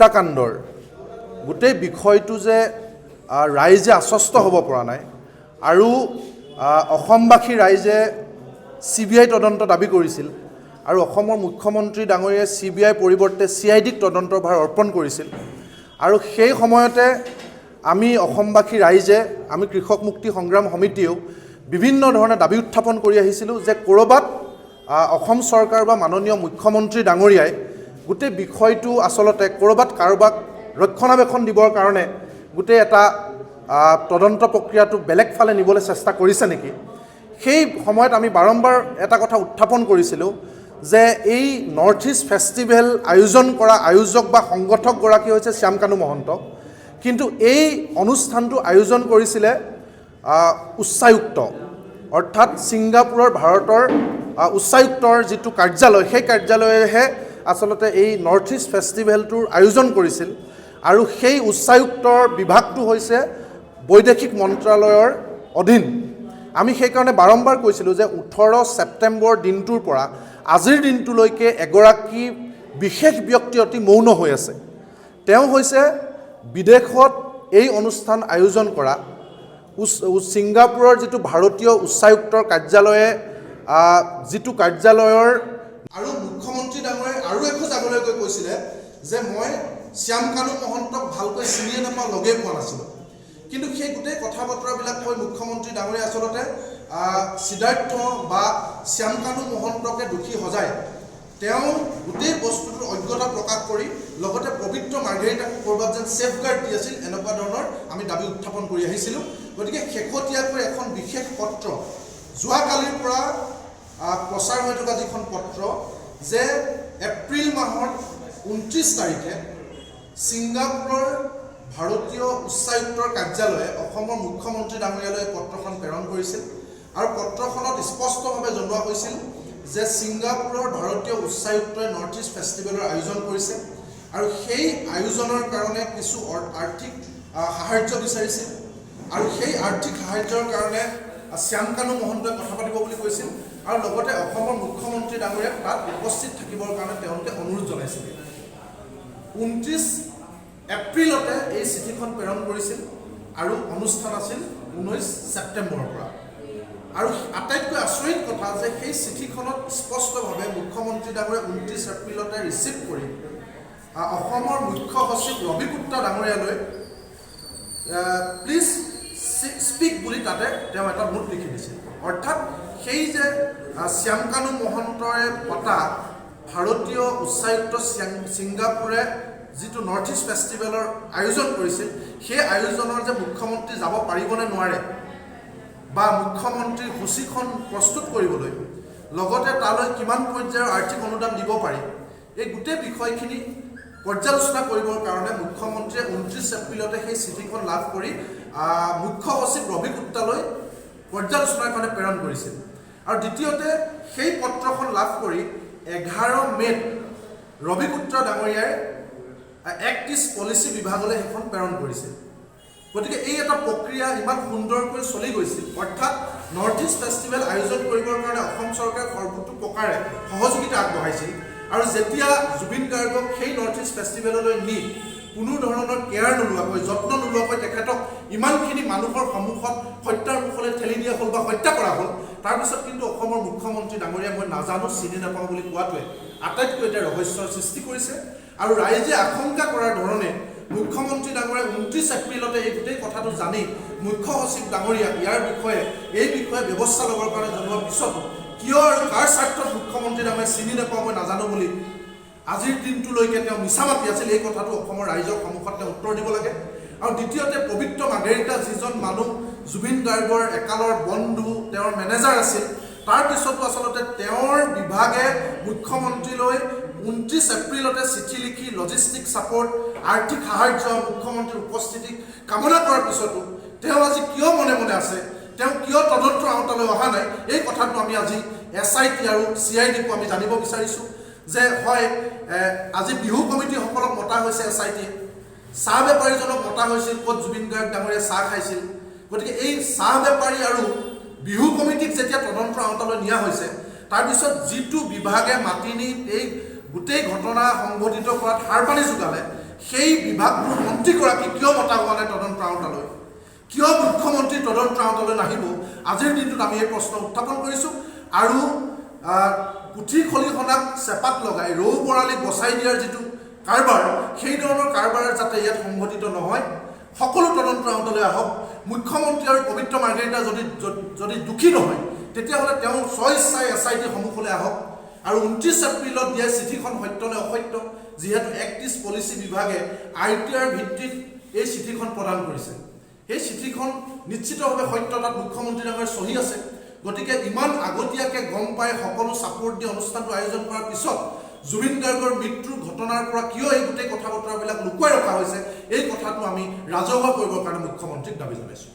হত্যাকাণ্ডৰ গোটেই বিষয়টো যে ৰাইজে আশ্বস্ত হ'ব পৰা নাই আৰু অসমবাসী ৰাইজে CBI তদন্ত দাবী কৰিছিল আৰু অসমৰ মুখ্যমন্ত্ৰী ডাঙৰীয়াই CBI পৰিৱৰ্তে CIDক তদন্তৰ ভাৰ অৰ্পণ কৰিছিল আৰু সেই সময়তে আমি অসমবাসী ৰাইজে আমি কৃষক মুক্তি সংগ্ৰাম সমিতিয়েও বিভিন্ন ধৰণে দাবী উত্থাপন কৰি আহিছিলোঁ যে ক'ৰবাত অসম চৰকাৰ বা মাননীয় মুখ্যমন্ত্ৰী ডাঙৰীয়াই গোটেই বিষয়টো আচলতে ক'ৰবাত কাৰোবাক ৰক্ষণাবেক্ষণ দিবৰ কাৰণে গোটেই এটা তদন্ত প্ৰক্ৰিয়াটো বেলেগ ফালে নিবলৈ চেষ্টা কৰিছে নেকি সেই সময়ত আমি বাৰম্বাৰ এটা কথা উত্থাপন কৰিছিলোঁ যে এই নৰ্থ ইষ্ট ফেষ্টিভেল আয়োজন কৰা আয়োজক বা সংগঠকগৰাকী হৈছে শ্যাম কানু মহন্ত কিন্তু এই অনুষ্ঠানটো আয়োজন কৰিছিলে উচ্চায়ুক্ত অৰ্থাৎ ছিংগাপুৰৰ ভাৰতৰ উচ্চায়ুক্তৰ যিটো কাৰ্যালয় সেই কাৰ্যালয়েহে আচলতে এই নৰ্থ ইষ্ট ফেষ্টিভেলটোৰ আয়োজন কৰিছিল আৰু সেই উচ্চায়ুক্তৰ বিভাগটো হৈছে বৈদেশিক মন্ত্ৰালয়ৰ অধীন আমি সেইকাৰণে বাৰম্বাৰ কৈছিলোঁ যে 18 ছেপ্টেম্বৰ দিনটোৰ পৰা আজিৰ দিনটোলৈকে এগৰাকী বিশেষ ব্যক্তি অতি মৌন হৈ আছে তেওঁ হৈছে বিদেশত এই অনুষ্ঠান আয়োজন কৰা ছিংগাপুৰৰ যিটো ভাৰতীয় উচ্চায়ুক্তৰ কাৰ্যালয়ে যিটো কাৰ্যালয়ৰ আৰু মুখ্যমন্ত্ৰী ডাঙৰীয়াই আৰু এখোজ আগলৈ গৈ কৈছিলে যে মই শ্যাম কানু মহন্তক ভালকৈ চিনিয়ে নাপাওঁ লগেই পোৱা নাছিলোঁ কিন্তু সেই গোটেই কথা বতৰাবিলাক কৈ মুখ্যমন্ত্ৰী ডাঙৰীয়াই আচলতে সিদ্ধাৰ্থ বা শ্যাম কানু মহন্তকে দোষী সজায় তেওঁ গোটেই বস্তুটোৰ অজ্ঞতা প্ৰকাশ কৰি লগতে পবিত্ৰ মাৰ্ঘেৰিটাক ক'ৰবাত যেন ছেফগাৰ্ড দি আছিল এনেকুৱা ধৰণৰ আমি দাবী উত্থাপন কৰি আহিছিলোঁ গতিকে শেহতীয়াকৈ এখন বিশেষ পত্ৰ যোৱাকালিৰ পৰা প্ৰচাৰ হৈ থকা যিখন পত্ৰ যে এপ্ৰিল মাহৰ 29 তাৰিখে ছিংগাপুৰৰ ভাৰতীয় উচ্চায়ুক্তৰ কাৰ্যালয়ে অসমৰ মুখ্যমন্ত্ৰী ডাঙৰীয়ালৈ পত্ৰখন প্ৰেৰণ কৰিছিল আৰু পত্ৰখনত স্পষ্টভাৱে জনোৱা হৈছিল যে ছিংগাপুৰৰ ভাৰতীয় উচ্চায়ুক্তই নৰ্থ ইষ্ট ফেষ্টিভেলৰ আয়োজন কৰিছে আৰু সেই আয়োজনৰ কাৰণে কিছু আৰ্থিক সাহায্য বিচাৰিছিল আৰু সেই আৰ্থিক সাহায্যৰ কাৰণে শ্যাম কানু মহন্তই কথা পাতিব বুলি কৈছিল আৰু লগতে অসমৰ মুখ্যমন্ত্ৰী ডাঙৰীয়াক তাত উপস্থিত থাকিবৰ কাৰণে তেওঁলোকে অনুৰোধ জনাইছিল 29 এপ্ৰিলতে এই চিঠিখন প্ৰেৰণ কৰিছিল আৰু অনুষ্ঠান আছিল 19 ছেপ্টেম্বৰৰ পৰা আৰু আটাইতকৈ আচৰিত কথা যে সেই চিঠিখনত স্পষ্টভাৱে মুখ্যমন্ত্ৰী ডাঙৰীয়াই 29 এপ্ৰিলতে ৰিচিভ কৰি অসমৰ মুখ্য সচিব ৰবি গুপ্তা ডাঙৰীয়ালৈ প্লিজ স্পিক বুলি তাতে তেওঁ এটা নোট লিখি দিছিল অৰ্থাৎ সেই যে শ্যাম কানু মহন্তৰে পতা ভাৰতীয় উচ্চায়ুক্ত ছিংগাপুৰে যিটো নৰ্থ ইষ্ট ফেষ্টিভেলৰ আয়োজন কৰিছিল সেই আয়োজনৰ যে মুখ্যমন্ত্ৰী যাব পাৰিবনে নোৱাৰে বা মুখ্যমন্ত্ৰীৰ সূচীখন প্ৰস্তুত কৰিবলৈ লগতে তালৈ কিমান পৰ্যায়ৰ আৰ্থিক অনুদান দিব পাৰি এই গোটেই বিষয়খিনি পৰ্যালোচনা কৰিবৰ কাৰণে মুখ্যমন্ত্ৰীয়ে 29 এপ্ৰিলতে সেই চিঠিখন লাভ কৰি মুখ্য সচিব ৰবি গুপ্তালৈ পৰ্যালোচনাৰ কাৰণে প্ৰেৰণ কৰিছিল আৰু দ্বিতীয়তে সেই পত্ৰখন লাভ কৰি 11 মে'ত ৰবি গুপ্তা ডাঙৰীয়াই এক্ট ইষ্ট পলিচি বিভাগলৈ সেইখন প্ৰেৰণ কৰিছিল গতিকে এই এটা প্ৰক্ৰিয়া ইমান সুন্দৰকৈ চলি গৈছিল অৰ্থাৎ নৰ্থ ইষ্ট ফেষ্টিভেল আয়োজন কৰিবৰ কাৰণে অসম চৰকাৰে সৰ্বতো প্ৰকাৰে সহযোগিতা আগবঢ়াইছিল আৰু যেতিয়া জুবিন গাৰ্গক সেই নৰ্থ ইষ্ট ফেষ্টিভেললৈ নি কোনো ধৰণৰ কেয়াৰ নোলোৱাকৈ যত্ন নোলোৱাকৈ তেখেতক ইমানখিনি মানুহৰ সন্মুখত হত্যাৰ মুখলৈ ঠেলি দিয়া হ'ল বা হত্যা কৰা হ'ল তাৰপিছত কিন্তু অসমৰ মুখ্যমন্ত্ৰী ডাঙৰীয়া মই নাজানো চিনি নাপাওঁ বুলি কোৱাটোৱে আটাইতকৈ এটা ৰহস্যৰ সৃষ্টি কৰিছে আৰু ৰাইজে আশংকা কৰাৰ ধৰণে মুখ্যমন্ত্ৰী ডাঙৰীয়াই 29 এপ্ৰিলতে এই গোটেই কথাটো জানি মুখ্য সচিব ডাঙৰীয়াক এই বিষয়ে ব্যৱস্থা ল'বৰ কাৰণে জনোৱাৰ পিছতো কিয় আৰু কাৰ স্বাৰ্থত মুখ্যমন্ত্ৰী ডাঙৰীয়াই চিনি নাপাওঁ মই নাজানো বুলি আজিৰ দিনটোলৈকে তেওঁ মিছা মাতি আছিল এই কথাটো অসমৰ ৰাইজৰ সন্মুখত তেওঁ উত্তৰ দিব লাগে আৰু দ্বিতীয়তে পবিত্ৰ মাৰ্ঘেৰিটা যিজন মানুহ জুবিন গাৰ্গৰ একালৰ বন্ধু তেওঁৰ মেনেজাৰ আছিল তাৰপিছতো আচলতে তেওঁৰ বিভাগে মুখ্যমন্ত্ৰীলৈ 29 এপ্ৰিলতে চিঠি লিখি লজিষ্টিক ছাপৰ্ট আৰ্থিক সাহায্য মুখ্যমন্ত্ৰীৰ উপস্থিতি কামনা কৰাৰ পিছতো তেওঁ আজি কিয় মনে মনে আছে তেওঁ কিয় তদন্তৰ আওতালৈ অহা নাই এই কথাটো আমি আজি SIT আৰু CIDকো আমি জানিব বিচাৰিছোঁ যে হয় আজি বিহু কমিটিসকলক মতা হৈছে SIT চাহ বেপাৰীজনক মতা হৈছিল ক'ত জুবিন গাৰ্গ ডাঙৰীয়াই চাহ খাইছিল গতিকে এই চাহ বেপাৰী আৰু বিহু কমিটিক যেতিয়া তদন্তৰ আওতালৈ নিয়া হৈছে তাৰপিছত যিটো বিভাগে মাতি নি এই গোটেই ঘটনা সংঘটিত কৰাত হাৰপানি যোগালে সেই বিভাগটোৰ মন্ত্ৰীগৰাকী কিয় মতা হোৱা নাই তদন্তৰ আওতালৈ, কিয় মুখ্যমন্ত্ৰী তদন্তৰ আওতালৈ নাহিব, আজিৰ দিনটোত আমি এই প্ৰশ্ন উত্থাপন কৰিছোঁ। আৰু পুথি খলিহনাক চেপাত লগাই ৰৌ বৰালিক বচাই দিয়াৰ যিটো কাৰবাৰ, সেই ধৰণৰ কাৰবাৰ যাতে ইয়াত সংঘটিত নহয়, সকলো তদন্তৰ আওতালৈ আহক। মুখ্যমন্ত্ৰী আৰু পবিত্ৰ মাৰ্ঘেৰিটা যদি দুখী নহয়, তেতিয়াহ'লে তেওঁ স্বইচ্ছাই SIT সন্মুখলৈ আহক। আৰু 29 এপ্ৰিলত দিয়া চিঠিখন সত্য নে অসত্য, যিহেতু এক্টিছ পলিচি বিভাগে ITR ভিত্তিত এই চিঠিখন প্ৰদান কৰিছে, সেই চিঠিখন নিশ্চিতভাৱে সত্যতাত মুখ্যমন্ত্ৰী ডাঙৰ চহী আছে। গতিকে ইমান আগতীয়াকৈ গম পাই সকলো ছাপোৰ্ট দি অনুষ্ঠানটো আয়োজন কৰাৰ পিছত জুবিন গাৰ্গৰ মৃত্যুৰ ঘটনাৰ পৰা কিয় এই গোটেই কথা বতৰাবিলাক লুকুৱাই ৰখা হৈছে, এই কথাটো আমি ৰাজহুৱা কৰিবৰ কাৰণে মুখ্যমন্ত্ৰীক দাবী জনাইছোঁ।